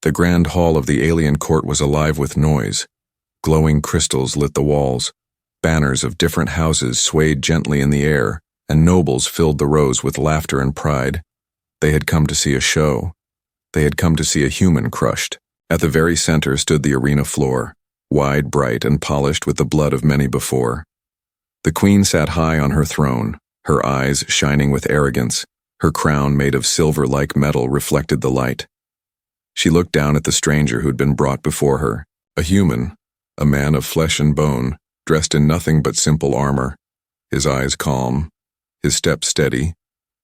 The grand hall of the alien court was alive with noise. Glowing crystals lit the walls. Banners of different houses swayed gently in the air, and nobles filled the rows with laughter and pride. They had come to see a show. They had come to see a human crushed. At the very center stood the arena floor, wide, bright, and polished with the blood of many before. The queen sat high on her throne, her eyes shining with arrogance. Her crown made of silver-like metal reflected the light. She looked down at the stranger who'd been brought before her, a human, a man of flesh and bone, dressed in nothing but simple armor, his eyes calm, his step steady,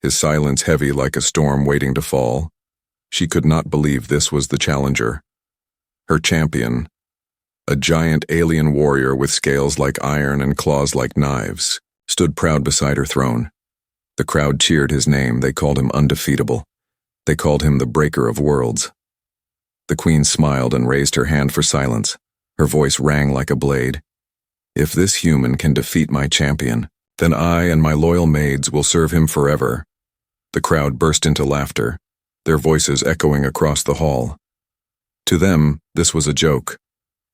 his silence heavy like a storm waiting to fall. She could not believe this was the challenger. Her champion, a giant alien warrior with scales like iron and claws like knives, stood proud beside her throne. The crowd cheered his name. They called him undefeatable. They called him the breaker of worlds. The queen smiled and raised her hand for silence. Her voice rang like a blade. If this human can defeat my champion, then I and my loyal maids will serve him forever. The crowd burst into laughter, their voices echoing across the hall. To them, this was a joke,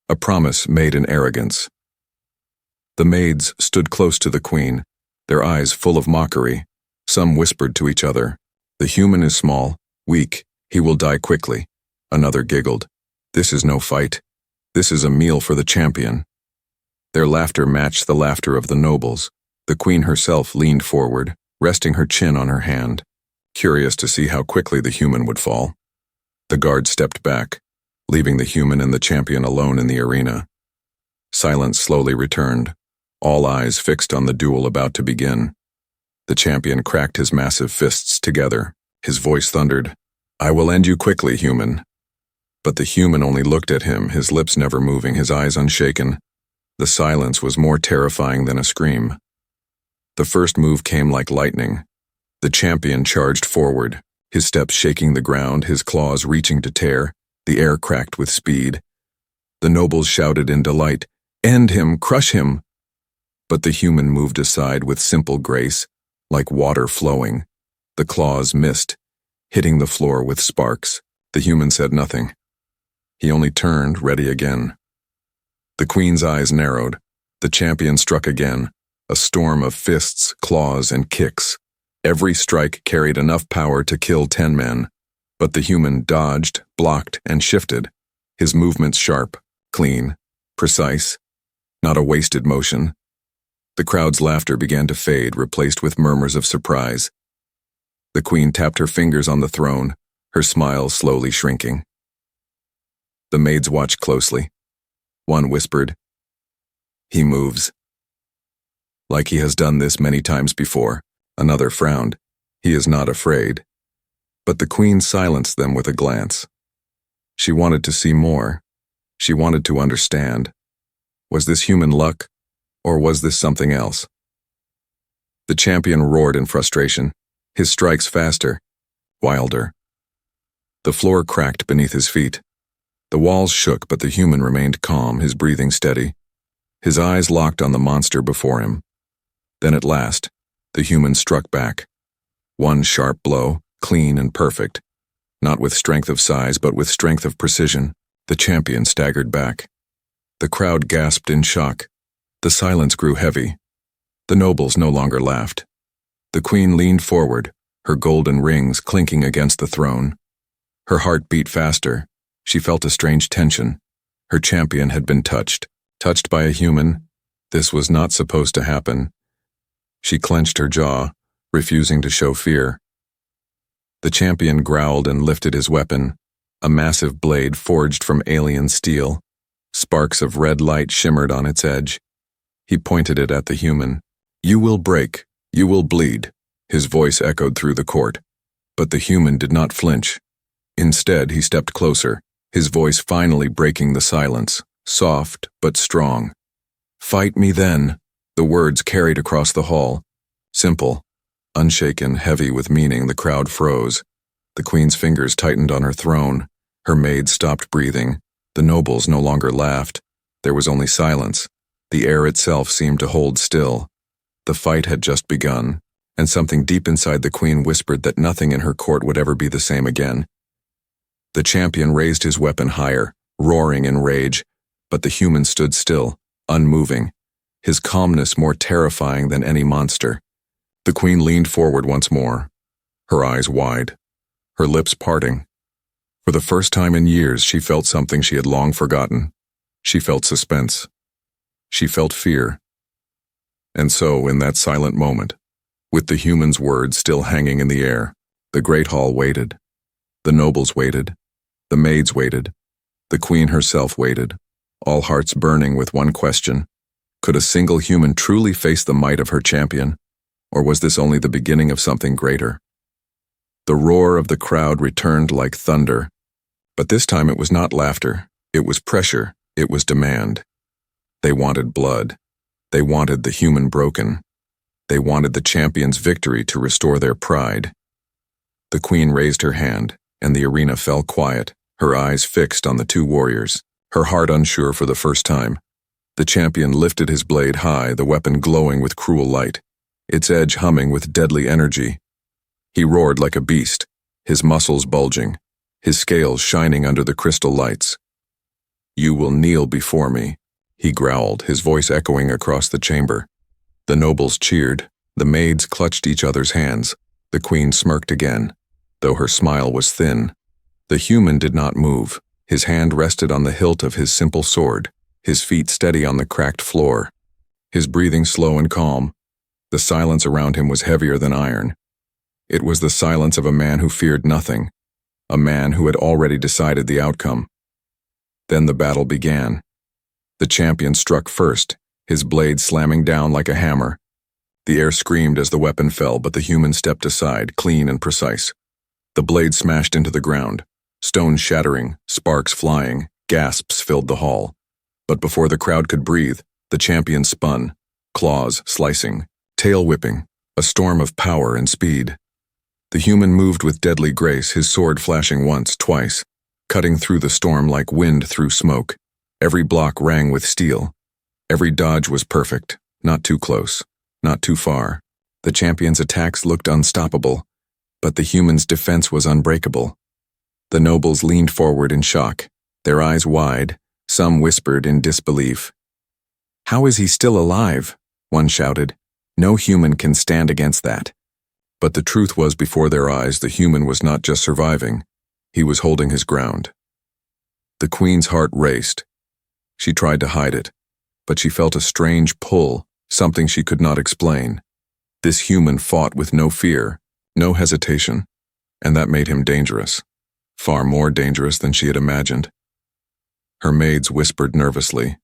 a promise made in arrogance. The maids stood close to the queen, their eyes full of mockery. Some whispered to each other, "The human is small, weak, he will die quickly." Another giggled, "This is no fight. This is a meal for the champion." Their laughter matched the laughter of the nobles. The queen herself leaned forward, resting her chin on her hand, curious to see how quickly the human would fall. The guard stepped back, leaving the human and the champion alone in the arena. Silence slowly returned, all eyes fixed on the duel about to begin. The champion cracked his massive fists together. His voice thundered, "I will end you quickly, human." But the human only looked at him, his lips never moving, his eyes unshaken. The silence was more terrifying than a scream. The first move came like lightning. The champion charged forward, his steps shaking the ground, his claws reaching to tear. The air cracked with speed. The nobles shouted in delight, "End him, crush him!" But the human moved aside with simple grace, like water flowing. The claws missed, hitting the floor with sparks. The human said nothing. He only turned, ready again. The queen's eyes narrowed. The champion struck again, a storm of fists, claws, and kicks. Every strike carried enough power to kill 10 men. But the human dodged, blocked, and shifted, his movements sharp, clean, precise, not a wasted motion. The crowd's laughter began to fade, replaced with murmurs of surprise. The queen tapped her fingers on the throne, her smile slowly shrinking. The maids watched closely. One whispered, "He moves." Like he has done this many times before. Another frowned. "He is not afraid." But the queen silenced them with a glance. She wanted to see more. She wanted to understand. Was this human luck, or was this something else? The champion roared in frustration, his strikes faster, wilder. The floor cracked beneath his feet. The walls shook, but the human remained calm, his breathing steady. His eyes locked on the monster before him. Then at last, the human struck back. One sharp blow, clean and perfect. Not with strength of size, but with strength of precision. The champion staggered back. The crowd gasped in shock. The silence grew heavy. The nobles no longer laughed. The queen leaned forward, her golden rings clinking against the throne. Her heart beat faster. She felt a strange tension. Her champion had been touched by a human. This was not supposed to happen. She clenched her jaw, refusing to show fear. The champion growled and lifted his weapon, a massive blade forged from alien steel. Sparks of red light shimmered on its edge. He pointed it at the human. "You will break. You will bleed." His voice echoed through the court. But the human did not flinch. Instead, he stepped closer, his voice finally breaking the silence, soft but strong. "Fight me then." The words carried across the hall. Simple, unshaken, heavy with meaning. The crowd froze. The queen's fingers tightened on her throne. Her maids stopped breathing. The nobles no longer laughed. There was only silence. The air itself seemed to hold still. The fight had just begun, and something deep inside the queen whispered that nothing in her court would ever be the same again. The champion raised his weapon higher, roaring in rage, but the human stood still, unmoving, his calmness more terrifying than any monster. The queen leaned forward once more, her eyes wide, her lips parting. For the first time in years, she felt something she had long forgotten. She felt suspense. She felt fear. And so, in that silent moment, with the human's words still hanging in the air, the great hall waited. The nobles waited. The maids waited. The queen herself waited, all hearts burning with one question. Could a single human truly face the might of her champion, or was this only the beginning of something greater? The roar of the crowd returned like thunder, but this time it was not laughter, it was pressure, it was demand. They wanted blood. They wanted the human broken. They wanted the champion's victory to restore their pride. The queen raised her hand, and the arena fell quiet, her eyes fixed on the two warriors, her heart unsure for the first time. The champion lifted his blade high, the weapon glowing with cruel light, its edge humming with deadly energy. He roared like a beast, his muscles bulging, his scales shining under the crystal lights. "You will kneel before me," he growled, his voice echoing across the chamber. The nobles cheered, the maids clutched each other's hands, the queen smirked again, though her smile was thin. The human did not move, his hand rested on the hilt of his simple sword, his feet steady on the cracked floor, his breathing slow and calm. The silence around him was heavier than iron. It was the silence of a man who feared nothing, a man who had already decided the outcome. Then the battle began. The champion struck first, his blade slamming down like a hammer. The air screamed as the weapon fell, but the human stepped aside, clean and precise. The blade smashed into the ground, stones shattering, sparks flying, gasps filled the hall. But before the crowd could breathe, the champion spun, claws slicing, tail whipping, a storm of power and speed. The human moved with deadly grace, his sword flashing once, twice, cutting through the storm like wind through smoke. Every block rang with steel. Every dodge was perfect, not too close, not too far. The champion's attacks looked unstoppable, but the human's defense was unbreakable. The nobles leaned forward in shock, their eyes wide. Some whispered in disbelief. "How is he still alive?" one shouted. "No human can stand against that." But the truth was, before their eyes, the human was not just surviving, he was holding his ground. The queen's heart raced. She tried to hide it, but she felt a strange pull, something she could not explain. This human fought with no fear, no hesitation, and that made him dangerous, far more dangerous than she had imagined. Her maids whispered nervously,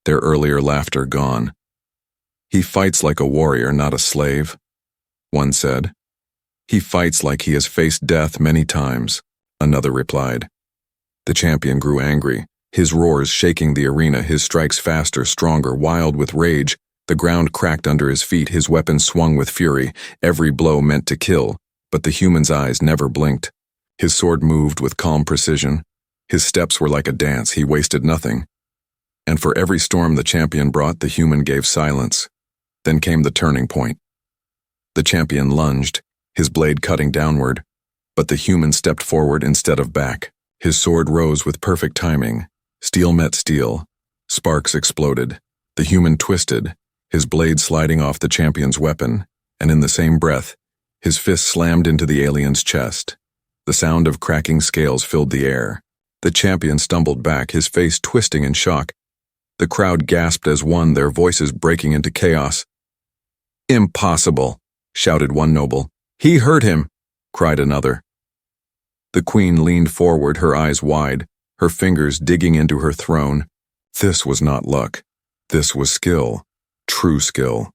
their earlier laughter gone. "He fights like a warrior, not a slave," one said. "He fights like he has faced death many times," another replied. The champion grew angry, his roars shaking the arena, his strikes faster, stronger, wild with rage. The ground cracked under his feet, his weapon swung with fury, every blow meant to kill, but the human's eyes never blinked. His sword moved with calm precision. His steps were like a dance, he wasted nothing. And for every storm the champion brought, the human gave silence. Then came the turning point. The champion lunged, his blade cutting downward, but the human stepped forward instead of back. His sword rose with perfect timing. Steel met steel. Sparks exploded. The human twisted, his blade sliding off the champion's weapon, and in the same breath, his fist slammed into the alien's chest. The sound of cracking scales filled the air. The champion stumbled back, his face twisting in shock. The crowd gasped as one, their voices breaking into chaos. "Impossible," shouted one noble. "He hurt him," cried another. The queen leaned forward, her eyes wide, her fingers digging into her throne. This was not luck. This was skill, true skill.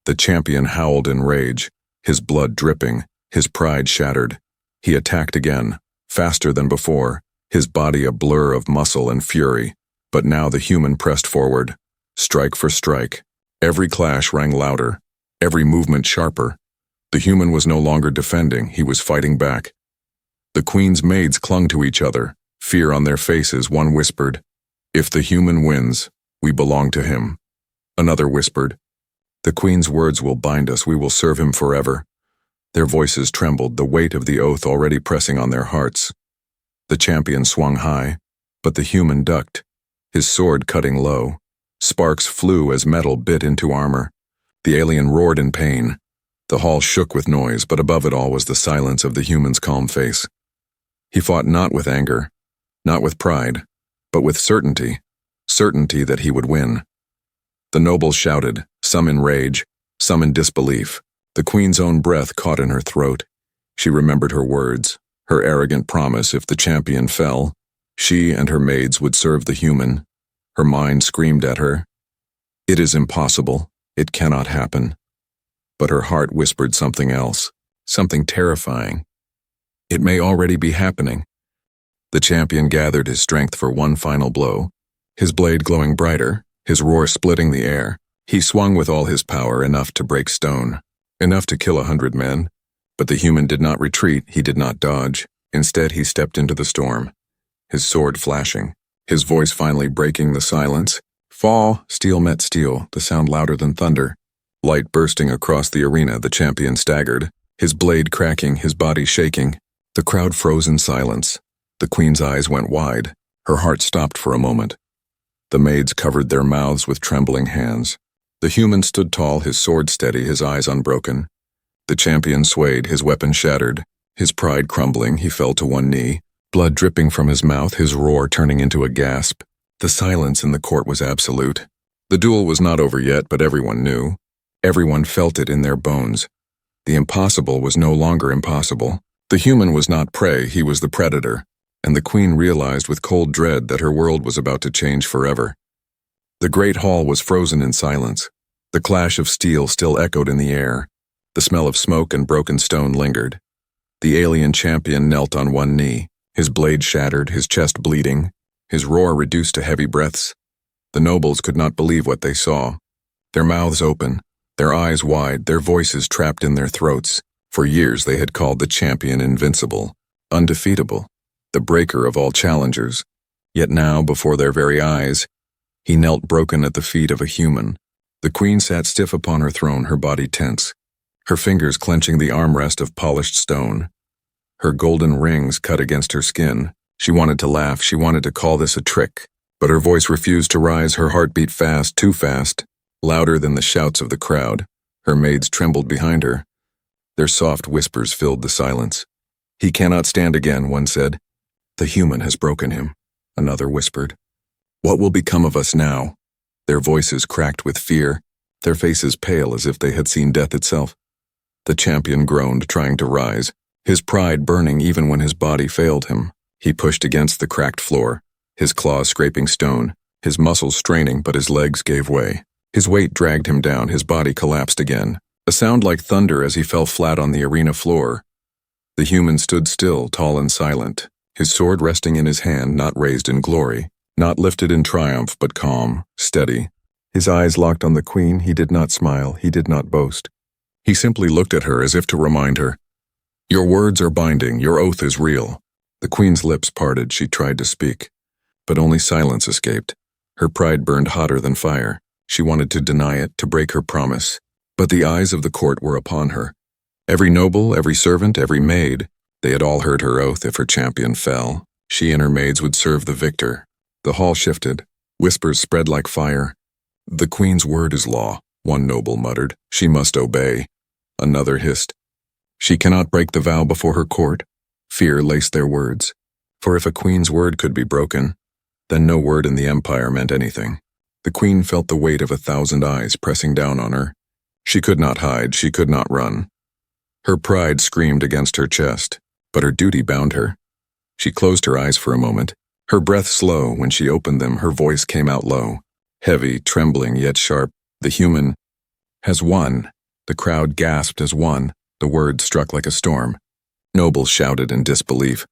The champion howled in rage, his blood dripping, his pride shattered. He attacked again, faster than before, his body a blur of muscle and fury. But now the human pressed forward, strike for strike. Every clash rang louder, every movement sharper. The human was no longer defending, he was fighting back. The queen's maids clung to each other, fear on their faces. One whispered, "If the human wins, we belong to him." Another whispered, "The queen's words will bind us, we will serve him forever." Their voices trembled, the weight of the oath already pressing on their hearts. The champion swung high, but the human ducked, his sword cutting low. Sparks flew as metal bit into armor. The alien roared in pain. The hall shook with noise, but above it all was the silence of the human's calm face. He fought not with anger, not with pride, but with certainty that he would win. The nobles shouted, some in rage, some in disbelief. The queen's own breath caught in her throat. She remembered her words, her arrogant promise if the champion fell, she and her maids would serve the human. Her mind screamed at her, "It is impossible, it cannot happen." But her heart whispered something else, something terrifying. It may already be happening. The champion gathered his strength for one final blow, his blade glowing brighter, his roar splitting the air. He swung with all his power, enough to break stone, enough to kill 100 men. But the human did not retreat, he did not dodge. Instead, he stepped into the storm, his sword flashing, his voice finally breaking the silence. Fall, steel met steel, the sound louder than thunder. Light bursting across the arena, the champion staggered, his blade cracking, his body shaking. The crowd froze in silence. The queen's eyes went wide. Her heart stopped for a moment. The maids covered their mouths with trembling hands. The human stood tall, his sword steady, his eyes unbroken. The champion swayed, his weapon shattered. His pride crumbling, he fell to one knee, blood dripping from his mouth, his roar turning into a gasp. The silence in the court was absolute. The duel was not over yet, but everyone knew. Everyone felt it in their bones. The impossible was no longer impossible. The human was not prey, he was the predator, and the queen realized with cold dread that her world was about to change forever. The great hall was frozen in silence. The clash of steel still echoed in the air. The smell of smoke and broken stone lingered. The alien champion knelt on one knee, his blade shattered, his chest bleeding, his roar reduced to heavy breaths. The nobles could not believe what they saw. Their mouths open, their eyes wide, their voices trapped in their throats. For years they had called the champion invincible, undefeatable, the breaker of all challengers. Yet now, before their very eyes, he knelt broken at the feet of a human. The queen sat stiff upon her throne, her body tense, her fingers clenching the armrest of polished stone. Her golden rings cut against her skin. She wanted to laugh, she wanted to call this a trick, but her voice refused to rise. Her heart beat fast, too fast, louder than the shouts of the crowd. Her maids trembled behind her. Their soft whispers filled the silence. "He cannot stand again," one said. "The human has broken him," another whispered. "What will become of us now?" Their voices cracked with fear, their faces pale as if they had seen death itself. The champion groaned, trying to rise, his pride burning even when his body failed him. He pushed against the cracked floor, his claws scraping stone, his muscles straining, but his legs gave way. His weight dragged him down, his body collapsed again, a sound like thunder as he fell flat on the arena floor. The human stood still, tall and silent, his sword resting in his hand, not raised in glory, not lifted in triumph, but calm, steady. His eyes locked on the queen. He did not smile, he did not boast. He simply looked at her as if to remind her, "Your words are binding, your oath is real." The queen's lips parted, she tried to speak, but only silence escaped. Her pride burned hotter than fire. She wanted to deny it, to break her promise. But the eyes of the court were upon her. Every noble, every servant, every maid, they had all heard her oath. If her champion fell, she and her maids would serve the victor. The hall shifted. Whispers spread like fire. "The queen's word is law," one noble muttered. "She must obey." Another hissed, "She cannot break the vow before her court." Fear laced their words. For if a queen's word could be broken, then no word in the empire meant anything. The queen felt the weight of 1,000 eyes pressing down on her. She could not hide, she could not run. Her pride screamed against her chest, but her duty bound her. She closed her eyes for a moment. Her breath slow. When she opened them, her voice came out low, heavy, trembling, yet sharp. "The human has won." The crowd gasped as one. The words struck like a storm. Nobles shouted in disbelief.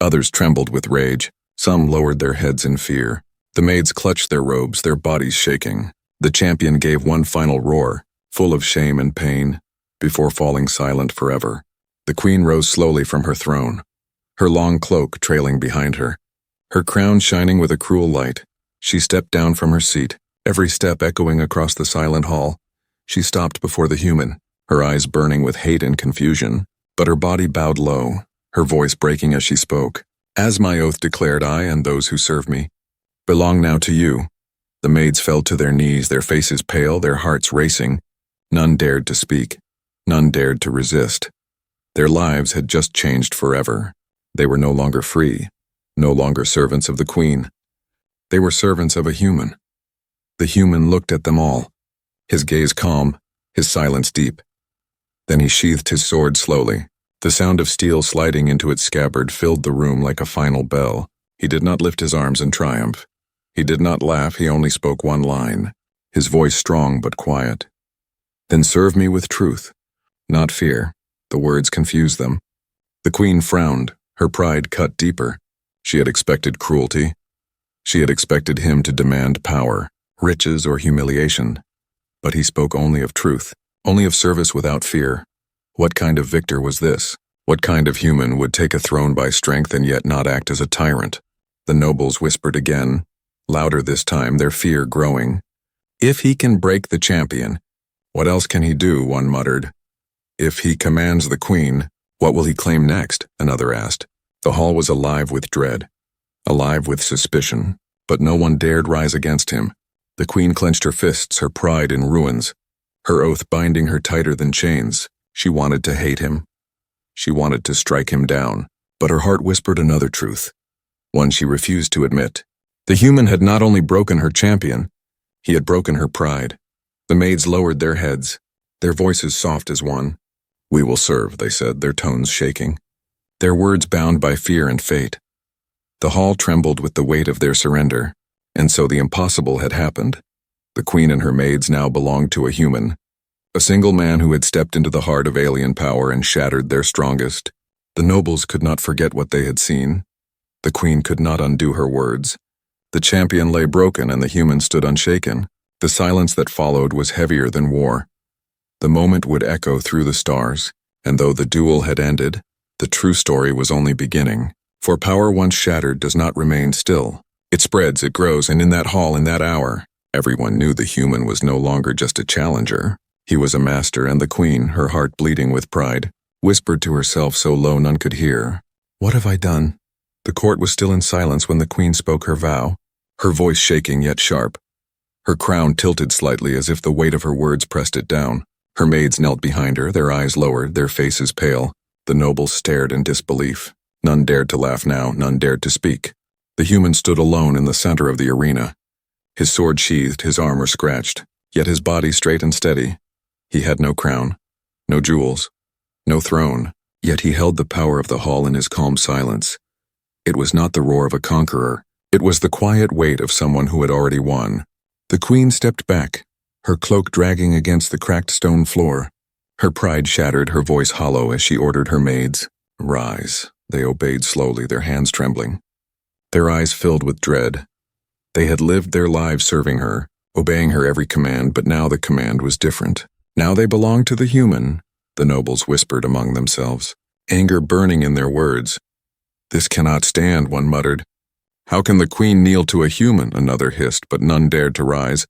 Others trembled with rage. Some lowered their heads in fear. The maids clutched their robes, their bodies shaking. The champion gave one final roar, full of shame and pain, before falling silent forever. The queen rose slowly from her throne, her long cloak trailing behind her, her crown shining with a cruel light. She stepped down from her seat, every step echoing across the silent hall. She stopped before the human, her eyes burning with hate and confusion, but her body bowed low, her voice breaking as she spoke. As my oath declared, I and those who serve me belong now to you. The maids fell to their knees, their faces pale, their hearts racing. None dared to speak. None dared to resist. Their lives had just changed forever. They were no longer free, no longer servants of the queen. They were servants of a human. The human looked at them all, his gaze calm, his silence deep. Then he sheathed his sword slowly. The sound of steel sliding into its scabbard filled the room like a final bell. He did not lift his arms in triumph. He did not laugh, he only spoke one line, his voice strong but quiet. Then serve me with truth, not fear. The words confused them. The queen frowned, her pride cut deeper. She had expected cruelty. She had expected him to demand power, riches, or humiliation. But he spoke only of truth, only of service without fear. What kind of victor was this? What kind of human would take a throne by strength and yet not act as a tyrant? The nobles whispered again, louder this time, their fear growing. If he can break the champion, what else can he do? One muttered. If he commands the queen, what will he claim next? Another asked. The hall was alive with dread, alive with suspicion, but no one dared rise against him. The queen clenched her fists, her pride in ruins, her oath binding her tighter than chains. She wanted to hate him. She wanted to strike him down, but her heart whispered another truth, one she refused to admit. The human had not only broken her champion, he had broken her pride. The maids lowered their heads, their voices soft as one. We will serve, they said, their tones shaking, their words bound by fear and fate. The hall trembled with the weight of their surrender, and so the impossible had happened. The queen and her maids now belonged to a human, a single man who had stepped into the heart of alien power and shattered their strongest. The nobles could not forget what they had seen. The queen could not undo her words. The champion lay broken and the human stood unshaken. The silence that followed was heavier than war. The moment would echo through the stars, and though the duel had ended, the true story was only beginning. For power once shattered does not remain still. It spreads, it grows, and in that hall, in that hour, everyone knew the human was no longer just a challenger. He was a master, and the queen, her heart bleeding with pride, whispered to herself so low none could hear, "What have I done?" The court was still in silence when the queen spoke her vow, her voice shaking yet sharp. Her crown tilted slightly as if the weight of her words pressed it down. Her maids knelt behind her, their eyes lowered, their faces pale. The nobles stared in disbelief. None dared to laugh now, none dared to speak. The human stood alone in the center of the arena. His sword sheathed, his armor scratched, yet his body straight and steady. He had no crown, no jewels, no throne, yet he held the power of the hall in his calm silence. It was not the roar of a conqueror. It was the quiet weight of someone who had already won. The queen stepped back, her cloak dragging against the cracked stone floor. Her pride shattered, her voice hollow as she ordered her maids, "Rise." They obeyed slowly, their hands trembling, their eyes filled with dread. They had lived their lives serving her, obeying her every command, but now the command was different. Now they belonged to the human, the nobles whispered among themselves, anger burning in their words. "This cannot stand," one muttered. "How can the queen kneel to a human?" another hissed, but none dared to rise.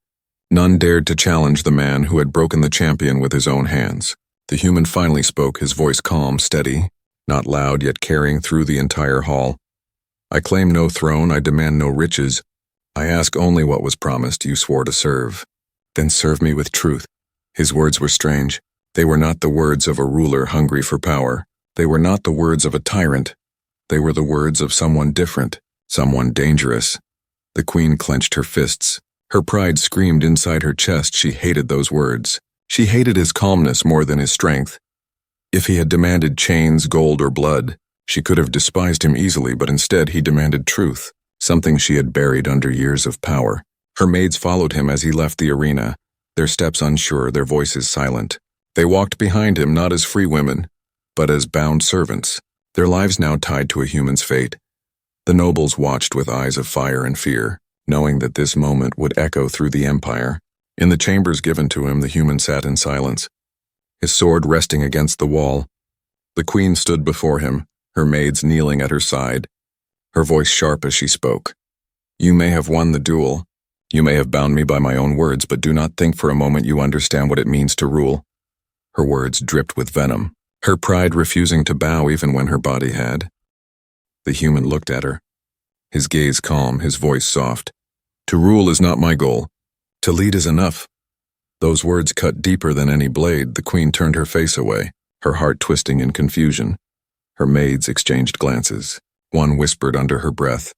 None dared to challenge the man who had broken the champion with his own hands. The human finally spoke, his voice calm, steady, not loud yet carrying through the entire hall. "I claim no throne, I demand no riches. I ask only what was promised, you swore to serve. Then serve me with truth." His words were strange. They were not the words of a ruler hungry for power. They were not the words of a tyrant. They were the words of someone different, someone dangerous. The queen clenched her fists. Her pride screamed inside her chest. She hated those words. She hated his calmness more than his strength. If he had demanded chains, gold, or blood, she could have despised him easily, but instead he demanded truth, something she had buried under years of power. Her maids followed him as he left the arena, their steps unsure, their voices silent. They walked behind him not as free women, but as bound servants, their lives now tied to a human's fate. The nobles watched with eyes of fire and fear, knowing that this moment would echo through the empire. In the chambers given to him, the human sat in silence, his sword resting against the wall. The queen stood before him, her maids kneeling at her side, her voice sharp as she spoke. "You may have won the duel. You may have bound me by my own words, but do not think for a moment you understand what it means to rule." Her words dripped with venom, her pride refusing to bow even when her body had. The human looked at her. His gaze calm, his voice soft. To rule is not my goal. To lead is enough. Those words cut deeper than any blade. The queen turned her face away, her heart twisting in confusion. Her maids exchanged glances. One whispered under her breath,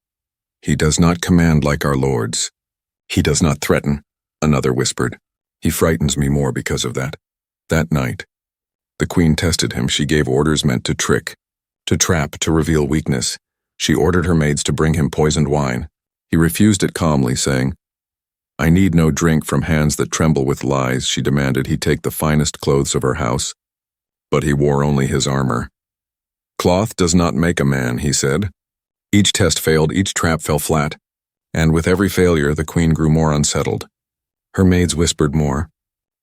"He does not command like our lords. He does not threaten," another whispered. "He frightens me more because of that." That night, the queen tested him. She gave orders meant to trick, to trap, to reveal weakness. She ordered her maids to bring him poisoned wine. He refused it calmly, saying, "I need no drink from hands that tremble with lies." She demanded he take the finest clothes of her house, but he wore only his armor. "Cloth does not make a man," he said. Each test failed, each trap fell flat, and with every failure the queen grew more unsettled. Her maids whispered more.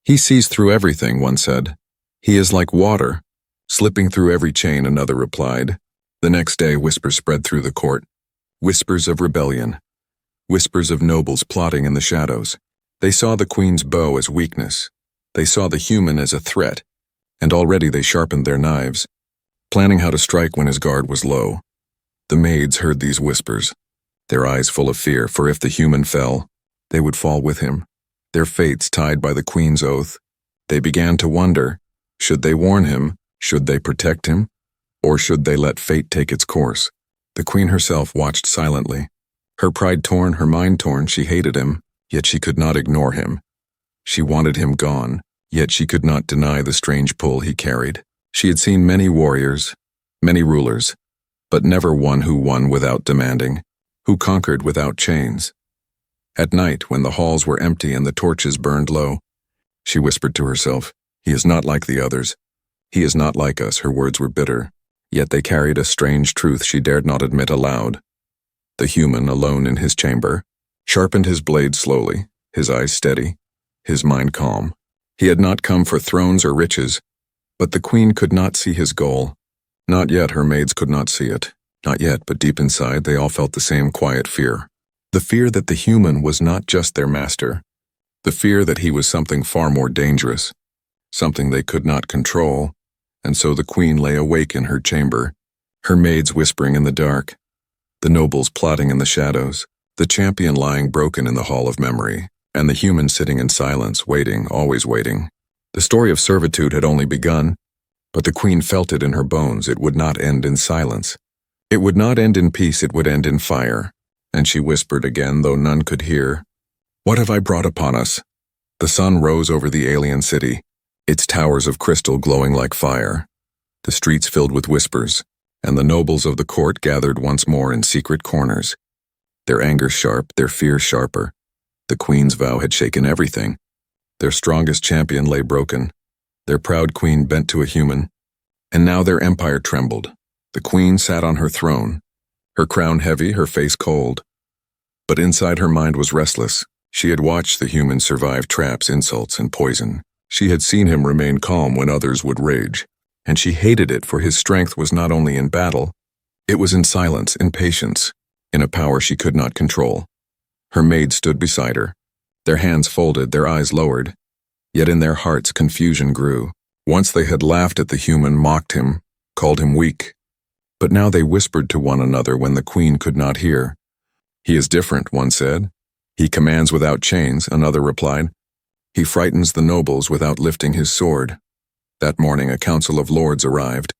"He sees through everything," one said. "He is like water, slipping through every chain," another replied. The next day whispers spread through the court. Whispers of rebellion. Whispers of nobles plotting in the shadows. They saw the queen's bow as weakness. They saw the human as a threat, and already they sharpened their knives, planning how to strike when his guard was low. The maids heard these whispers, their eyes full of fear, for if the human fell, they would fall with him, their fates tied by the queen's oath. They began to wonder, should they warn him, should they protect him, or should they let fate take its course? The queen herself watched silently. Her pride torn, her mind torn, she hated him, yet she could not ignore him. She wanted him gone, yet she could not deny the strange pull he carried. She had seen many warriors, many rulers, but never one who won without demanding, who conquered without chains. At night, when the halls were empty and the torches burned low, she whispered to herself, "He is not like the others. He is not like us." Her words were bitter, yet they carried a strange truth she dared not admit aloud. The human, alone in his chamber, sharpened his blade slowly, his eyes steady, his mind calm. He had not come for thrones or riches, but the queen could not see his goal. Not yet, her maids could not see it. Not yet, but deep inside they all felt the same quiet fear. The fear that the human was not just their master. The fear that he was something far more dangerous, something they could not control. And so the queen lay awake in her chamber, her maids whispering in the dark, the nobles plotting in the shadows, the champion lying broken in the hall of memory, and the human sitting in silence, waiting, always waiting. The story of servitude had only begun, but the queen felt it in her bones. It would not end in silence. It would not end in peace, it would end in fire. And she whispered again, though none could hear, "What have I brought upon us?" The sun rose over the alien city, its towers of crystal glowing like fire, the streets filled with whispers, and the nobles of the court gathered once more in secret corners, their anger sharp, their fear sharper. The queen's vow had shaken everything. Their strongest champion lay broken, their proud queen bent to a human, and now their empire trembled. The queen sat on her throne, her crown heavy, her face cold. But inside her mind was restless. She had watched the human survive traps, insults, and poison. She had seen him remain calm when others would rage, and she hated it, for his strength was not only in battle, it was in silence, in patience, in a power she could not control. Her maids stood beside her, their hands folded, their eyes lowered, yet in their hearts confusion grew. Once they had laughed at the human, mocked him, called him weak, but now they whispered to one another when the queen could not hear. "He is different," one said. "He commands without chains," another replied. "He frightens the nobles without lifting his sword." That morning a council of lords arrived,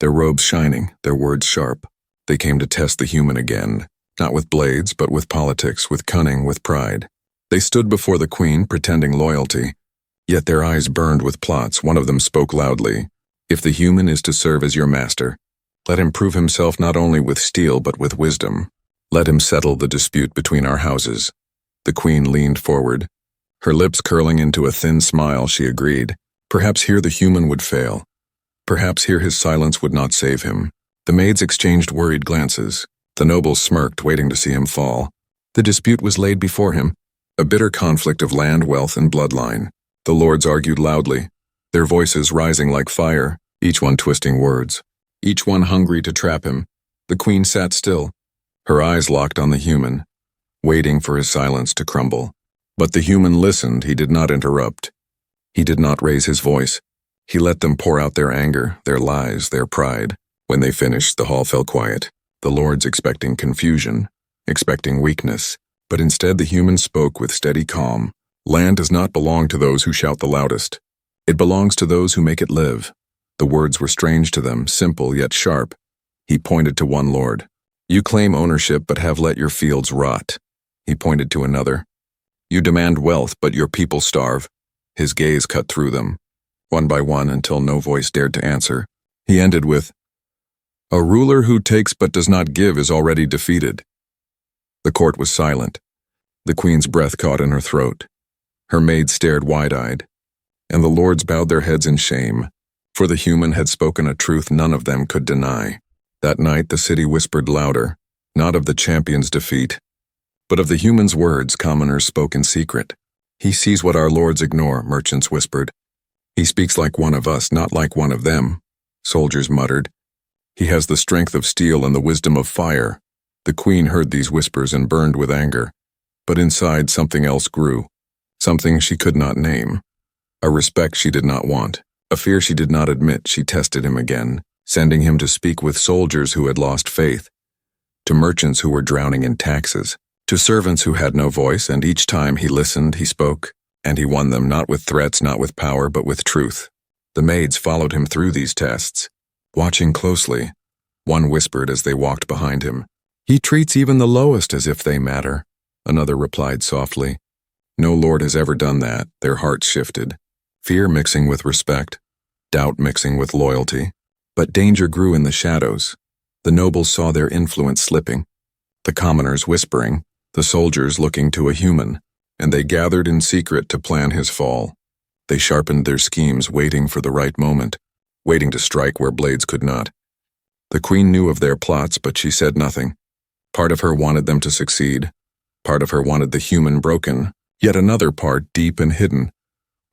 their robes shining, their words sharp. They came to test the human again, not with blades, but with politics, with cunning, with pride. They stood before the queen, pretending loyalty, yet their eyes burned with plots. One of them spoke loudly, "If the human is to serve as your master, let him prove himself not only with steel but with wisdom. Let him settle the dispute between our houses." The queen leaned forward, her lips curling into a thin smile. She agreed. Perhaps here the human would fail. Perhaps here his silence would not save him. The maids exchanged worried glances. The nobles smirked, waiting to see him fall. The dispute was laid before him, a bitter conflict of land, wealth, and bloodline. The lords argued loudly, their voices rising like fire, each one twisting words, each one hungry to trap him. The queen sat still, her eyes locked on the human, waiting for his silence to crumble. But the human listened. He did not interrupt. He did not raise his voice. He let them pour out their anger, their lies, their pride. When they finished, the hall fell quiet. the lords expecting confusion, expecting weakness, but instead the humans spoke with steady calm. Land does not belong to those who shout the loudest. It belongs to those who make it live. The words were strange to them, simple yet sharp. He pointed to one lord. You claim ownership but have let your fields rot. He pointed to another. You demand wealth but your people starve. His gaze cut through them, one by one until no voice dared to answer. He ended with, a ruler who takes but does not give is already defeated. The court was silent. The queen's breath caught in her throat. Her maids stared wide-eyed, and the lords bowed their heads in shame, for the human had spoken a truth none of them could deny. That night the city whispered louder, not of the champion's defeat, but of the human's words commoners spoke in secret. He sees what our lords ignore, merchants whispered. He speaks like one of us, not like one of them, soldiers muttered. He has the strength of steel and the wisdom of fire. The queen heard these whispers and burned with anger, but inside something else grew, something she could not name. A respect she did not want, a fear she did not admit. She tested him again, sending him to speak with soldiers who had lost faith, to merchants who were drowning in taxes, to servants who had no voice, and each time he listened, he spoke, and he won them not with threats, not with power, but with truth. The maids followed him through these tests, watching closely. One whispered as they walked behind him, he treats even the lowest as if they matter. Another replied softly, no lord has ever done that. Their hearts shifted, fear mixing with respect, doubt mixing with loyalty. But danger grew in the shadows. The nobles saw their influence slipping, the commoners whispering, the soldiers looking to a human, and they gathered in secret to plan his fall. They sharpened their schemes, waiting for the right moment, waiting to strike where blades could not. The queen knew of their plots, but she said nothing. Part of her wanted them to succeed. Part of her wanted the human broken. Yet another part, deep and hidden,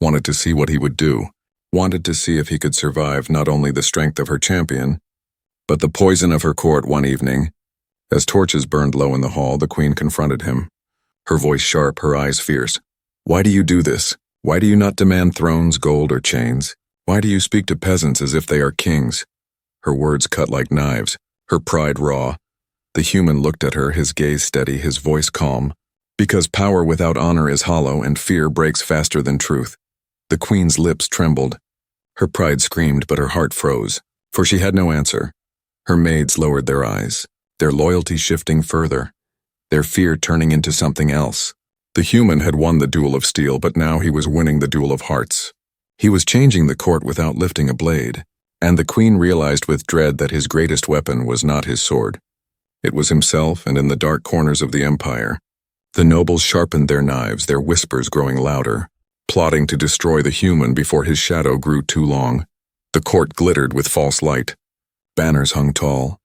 wanted to see what he would do, wanted to see if he could survive not only the strength of her champion, but the poison of her court. One evening, as torches burned low in the hall, the queen confronted him, her voice sharp, her eyes fierce. Why do you do this? Why do you not demand thrones, gold, or chains? Why do you speak to peasants as if they are kings? Her words cut like knives, her pride raw. The human looked at her, his gaze steady, his voice calm. Because power without honor is hollow and fear breaks faster than truth. The queen's lips trembled. Her pride screamed, but her heart froze, for she had no answer. Her maids lowered their eyes, their loyalty shifting further, their fear turning into something else. The human had won the duel of steel, but now he was winning the duel of hearts. He was changing the court without lifting a blade, and the queen realized with dread that his greatest weapon was not his sword. It was himself, and in the dark corners of the empire, the nobles sharpened their knives, their whispers growing louder, plotting to destroy the human before his shadow grew too long. The court glittered with false light. Banners hung tall.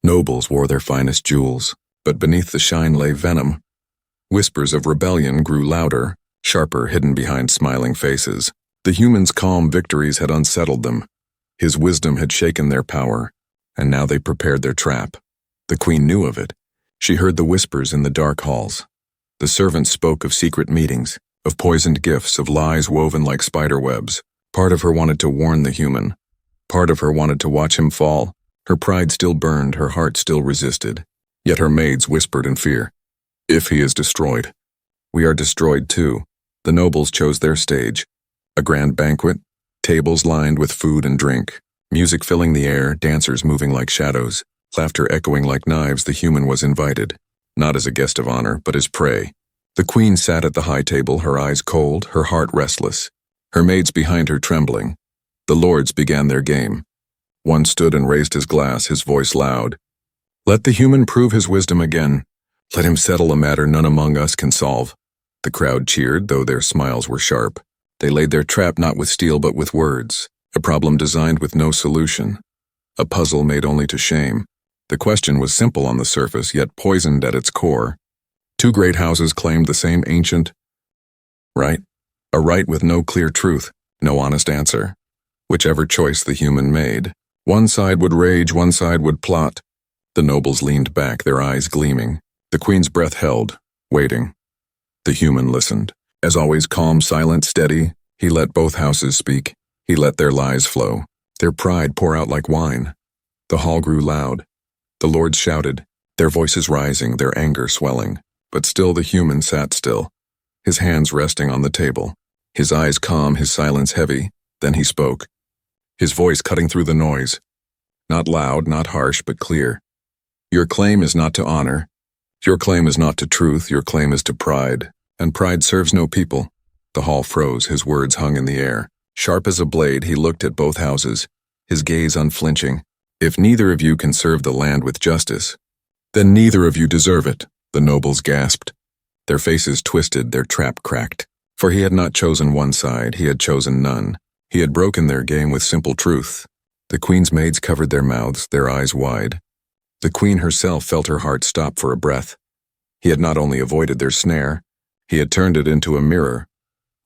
Nobles wore their finest jewels, but beneath the shine lay venom. Whispers of rebellion grew louder, sharper, hidden behind smiling faces. The human's calm victories had unsettled them. His wisdom had shaken their power, and now they prepared their trap. The queen knew of it. She heard the whispers in the dark halls. The servants spoke of secret meetings, of poisoned gifts, of lies woven like spider webs. Part of her wanted to warn the human. Part of her wanted to watch him fall. Her pride still burned, her heart still resisted. Yet her maids whispered in fear, if he is destroyed, we are destroyed too. The nobles chose their stage. A grand banquet, tables lined with food and drink, music filling the air, dancers moving like shadows, laughter echoing like knives. The human was invited, not as a guest of honor, but as prey. The queen sat at the high table, her eyes cold, her heart restless, her maids behind her trembling. The lords began their game. One stood and raised his glass, his voice loud. Let the human prove his wisdom again. Let him settle a matter none among us can solve. The crowd cheered, though their smiles were sharp. They laid their trap not with steel but with words, a problem designed with no solution, a puzzle made only to shame. The question was simple on the surface, yet poisoned at its core. Two great houses claimed the same ancient right, a right with no clear truth, no honest answer. Whichever choice the human made, one side would rage, one side would plot. The nobles leaned back, their eyes gleaming. The queen's breath held, waiting. The human listened. As always, calm, silent, steady, he let both houses speak. He let their lies flow, their pride pour out like wine. The hall grew loud. The lords shouted, their voices rising, their anger swelling. But still the human sat still, his hands resting on the table, his eyes calm, his silence heavy. Then he spoke, his voice cutting through the noise. Not loud, not harsh, but clear. Your claim is not to honor. Your claim is not to truth. Your claim is to pride. And pride serves no people. The hall froze, his words hung in the air. Sharp as a blade, he looked at both houses, his gaze unflinching. If neither of you can serve the land with justice, then neither of you deserve it, the nobles gasped. Their faces twisted, their trap cracked. For he had not chosen one side, he had chosen none. He had broken their game with simple truth. The queen's maids covered their mouths, their eyes wide. The queen herself felt her heart stop for a breath. He had not only avoided their snare, he had turned it into a mirror,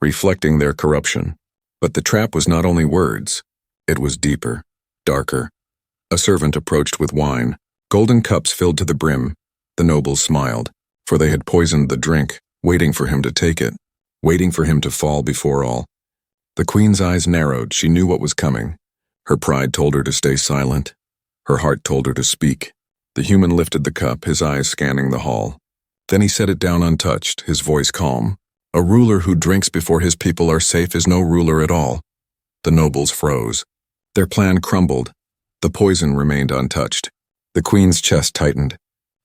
reflecting their corruption. But the trap was not only words, it was deeper, darker. A servant approached with wine, golden cups filled to the brim. The nobles smiled, for they had poisoned the drink, waiting for him to take it, waiting for him to fall before all. The queen's eyes narrowed, she knew what was coming. Her pride told her to stay silent. Her heart told her to speak. The human lifted the cup, his eyes scanning the hall. Then he set it down untouched, his voice calm. A ruler who drinks before his people are safe is no ruler at all. The nobles froze. Their plan crumbled. The poison remained untouched. The queen's chest tightened.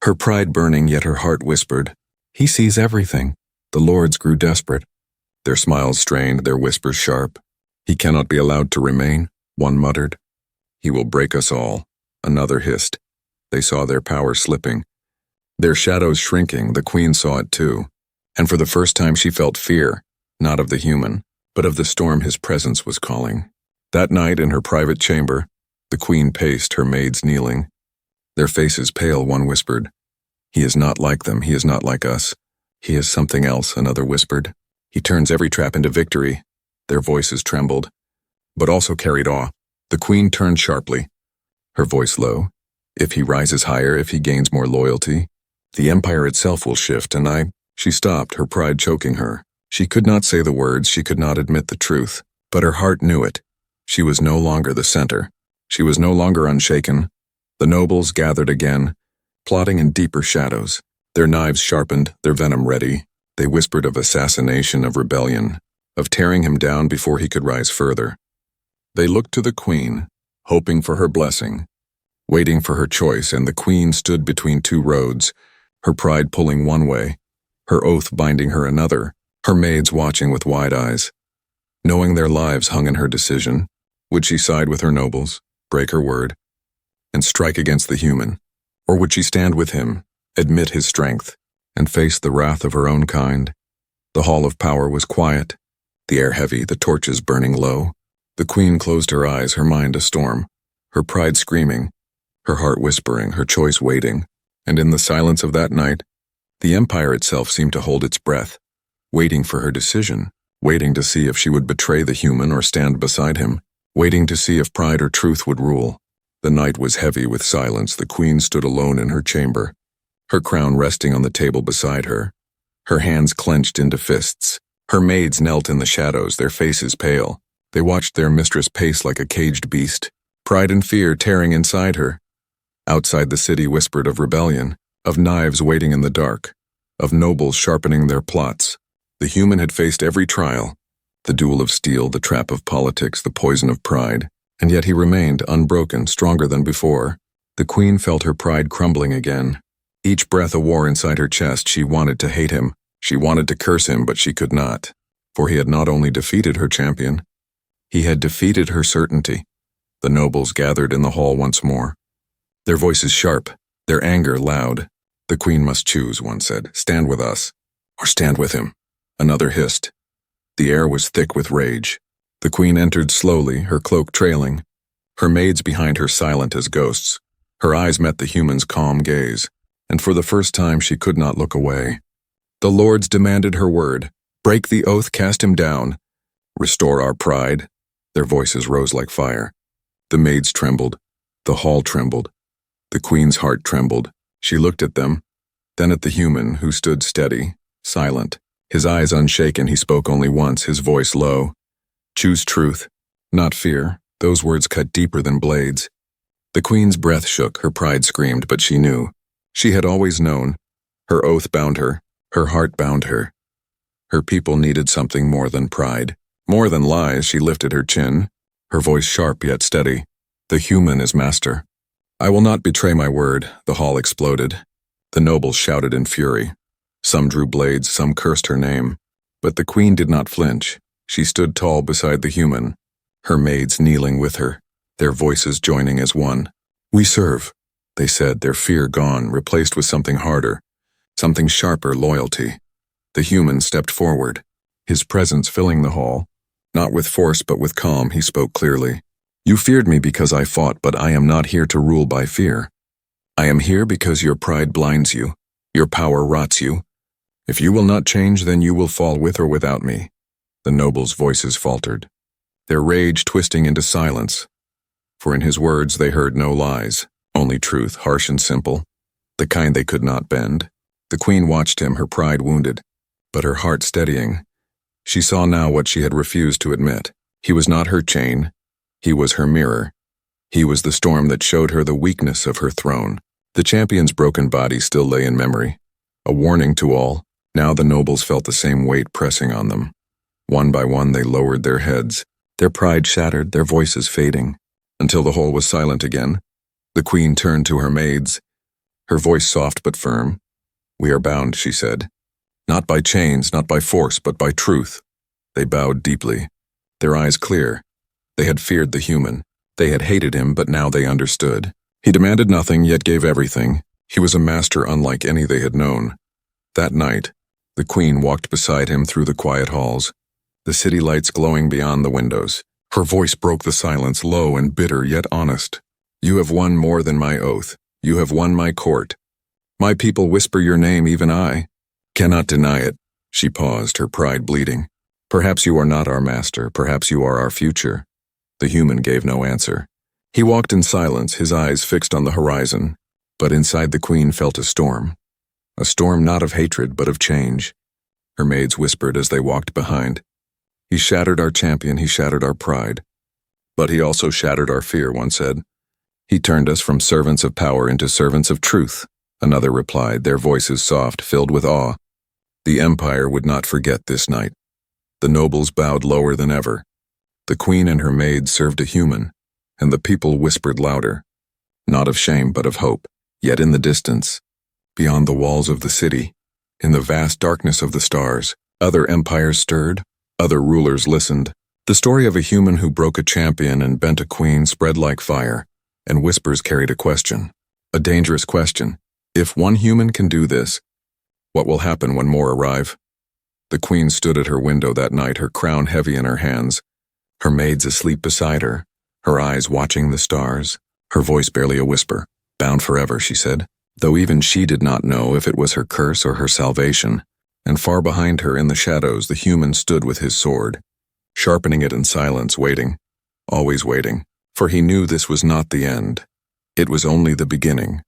Her pride burning, yet her heart whispered, he sees everything. The lords grew desperate. Their smiles strained, their whispers sharp. He cannot be allowed to remain, one muttered. He will break us all, another hissed. They saw their power slipping. Their shadows shrinking, the queen saw it too. And for the first time she felt fear, not of the human, but of the storm his presence was calling. That night in her private chamber, the queen paced, her maids kneeling. Their faces pale, one whispered. He is not like them, he is not like us. He is something else, another whispered. He turns every trap into victory. Their voices trembled, but also carried awe. The queen turned sharply, her voice low. If he rises higher, if he gains more loyalty, the empire itself will shift, and She stopped, her pride choking her. She could not say the words, she could not admit the truth, but her heart knew it. She was no longer the center. She was no longer unshaken. The nobles gathered again, plotting in deeper shadows, their knives sharpened, their venom ready. They whispered of assassination, of rebellion, of tearing him down before he could rise further. They looked to the queen, hoping for her blessing, waiting for her choice, and the queen stood between two roads, her pride pulling one way, her oath binding her another, her maids watching with wide eyes. Knowing their lives hung in her decision, would she side with her nobles, break her word, and strike against the human? Or would she stand with him, admit his strength, and face the wrath of her own kind? The hall of power was quiet, the air heavy, the torches burning low. The queen closed her eyes, her mind a storm, her pride screaming, her heart whispering, her choice waiting. And in the silence of that night, the empire itself seemed to hold its breath, waiting for her decision, waiting to see if she would betray the human or stand beside him, waiting to see if pride or truth would rule. The night was heavy with silence. The queen stood alone in her chamber, her crown resting on the table beside her, her hands clenched into fists. Her maids knelt in the shadows, their faces pale. They watched their mistress pace like a caged beast, pride and fear tearing inside her. Outside the city whispered of rebellion, of knives waiting in the dark, of nobles sharpening their plots. The human had faced every trial, the duel of steel, the trap of politics, the poison of pride, and yet he remained unbroken, stronger than before. The queen felt her pride crumbling again. Each breath a war inside her chest. She wanted to hate him. She wanted to curse him, but she could not, for he had not only defeated her champion, he had defeated her certainty. The nobles gathered in the hall once more, their voices sharp, their anger loud. The queen must choose, one said. Stand with us, or stand with him. Another hissed. The air was thick with rage. The queen entered slowly, her cloak trailing, her maids behind her silent as ghosts. Her eyes met the human's calm gaze, and for the first time she could not look away. The lords demanded her word. Break the oath, cast him down. Restore our pride. Their voices rose like fire. The maids trembled. The hall trembled. The queen's heart trembled. She looked at them, then at the human, who stood steady, silent. His eyes unshaken, he spoke only once, his voice low. Choose truth, not fear. Those words cut deeper than blades. The queen's breath shook, her pride screamed, but she knew. She had always known. Her oath bound her. Her heart bound her. Her people needed something more than pride. More than lies. She lifted her chin, her voice sharp yet steady. The human is master. I will not betray my word, the hall exploded. The nobles shouted in fury. Some drew blades, some cursed her name. But the queen did not flinch. She stood tall beside the human, her maids kneeling with her, their voices joining as one. We serve, they said, their fear gone, replaced with something harder, something sharper, loyalty. The human stepped forward, his presence filling the hall. Not with force but with calm, he spoke clearly. You feared me because I fought, but I am not here to rule by fear. I am here because your pride blinds you, your power rots you. If you will not change, then you will fall with or without me. The nobles' voices faltered, their rage twisting into silence. For in his words they heard no lies, only truth, harsh and simple, the kind they could not bend. The queen watched him, her pride wounded, but her heart steadying. She saw now what she had refused to admit. He was not her chain. He was her mirror. He was the storm that showed her the weakness of her throne. The champion's broken body still lay in memory, a warning to all. Now the nobles felt the same weight pressing on them. One by one they lowered their heads, their pride shattered, their voices fading, until the hall was silent again. The queen turned to her maids, her voice soft but firm. We are bound, she said. Not by chains, not by force, but by truth. They bowed deeply, their eyes clear. They had feared the human. They had hated him, but now they understood. He demanded nothing, yet gave everything. He was a master unlike any they had known. That night, the queen walked beside him through the quiet halls, the city lights glowing beyond the windows. Her voice broke the silence, low and bitter, yet honest. You have won more than my oath. You have won my court. My people whisper your name, even I cannot deny it. She paused, her pride bleeding. Perhaps you are not our master, perhaps you are our future. The human gave no answer. He walked in silence, his eyes fixed on the horizon, but inside the queen felt a storm not of hatred, but of change. Her maids whispered as they walked behind. He shattered our champion, he shattered our pride. But he also shattered our fear, one said. He turned us from servants of power into servants of truth, another replied, their voices soft, filled with awe. The empire would not forget this night. The nobles bowed lower than ever. The queen and her maids served a human, and the people whispered louder, not of shame but of hope. Yet in the distance, beyond the walls of the city, in the vast darkness of the stars, other empires stirred, other rulers listened. The story of a human who broke a champion and bent a queen spread like fire, and whispers carried a question, a dangerous question. If one human can do this, what will happen when more arrive? The queen stood at her window that night, her crown heavy in her hands, her maids asleep beside her, her eyes watching the stars, her voice barely a whisper. Bound forever, she said, though even she did not know if it was her curse or her salvation. And far behind her in the shadows the human stood with his sword, sharpening it in silence, waiting, always waiting, for he knew this was not the end. It was only the beginning.